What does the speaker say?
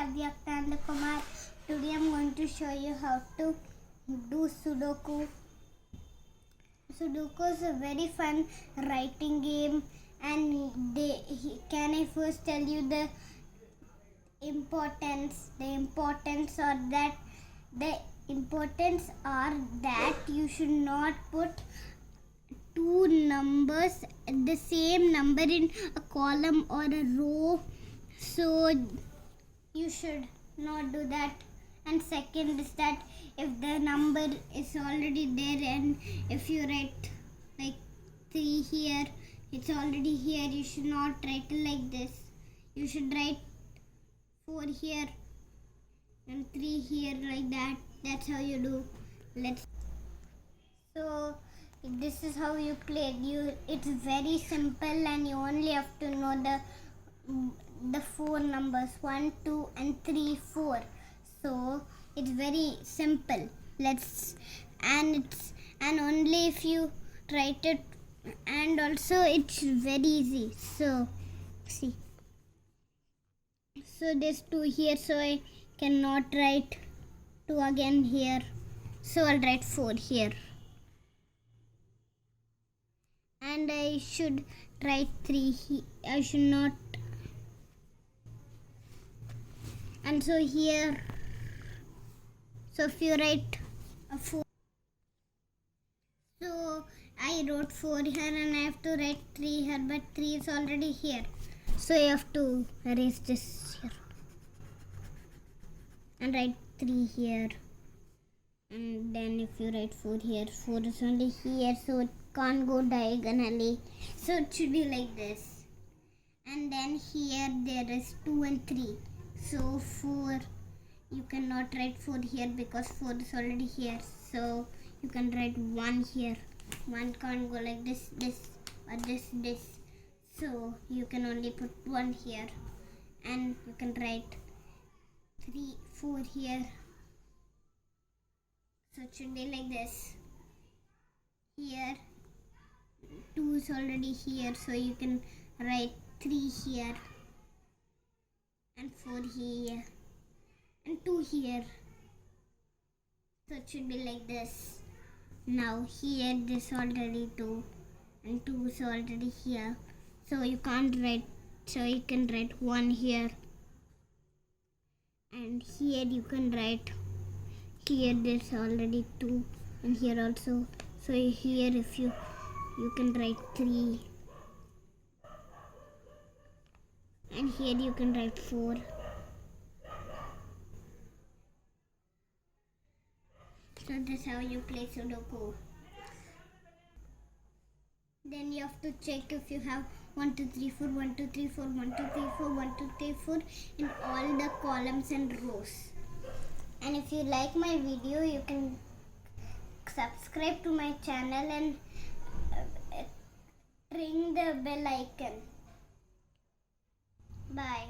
Avyakta and Kumar. Today I'm going to show you how to do Sudoku. Sudoku is a very fun writing game, and can I first tell you the importance? The importance are that you should not put two numbers, the same number in a column or a row, so you should not do that. And second is that if the number is already there, and if you write like 3 here, it's already here, you should not write it like this. You should write 4 here and 3 here, like that. That's how you do. So this is how you play. It's very simple, and you only have to know the 4 numbers 1, 2 and 3, 4. So it's very simple. And only if you write it, and also it's very easy. So see, so there's 2 here, so I cannot write 2 again here, so I'll write 4 here. And I should write 3 here. I should not. And so here, so if you write a 4, so I wrote 4 here and I have to write 3 here, but 3 is already here, so you have to erase this here and write 3 here. And then if you write 4 here, 4 is only here, so it can't go diagonally, so it should be like this. And then here there is 2 and 3, so 4, you cannot write 4 here because 4 is already here, so you can write 1 here. 1 can't go like this, or this, so you can only put 1 here. And you can write 3, 4 here, so it should be like this. Here 2 is already here, so you can write 3 here and 4 here and 2 here, so it should be like this. Now here this already 2 and 2 is already here, so you can't write, so you can write 1 here. And here you can write, here there's already 2 and here also, so here if you can write 3, and here you can write 4. So that's how you play Sudoku. Then you have to check if you have 1, 2, 3, 4, 1, 2, 3, 4, 1, 2, 3, 4, 1, 2, 3, 4 in all the columns and rows. And if you like my video, you can subscribe to my channel and ring the bell icon. Bye.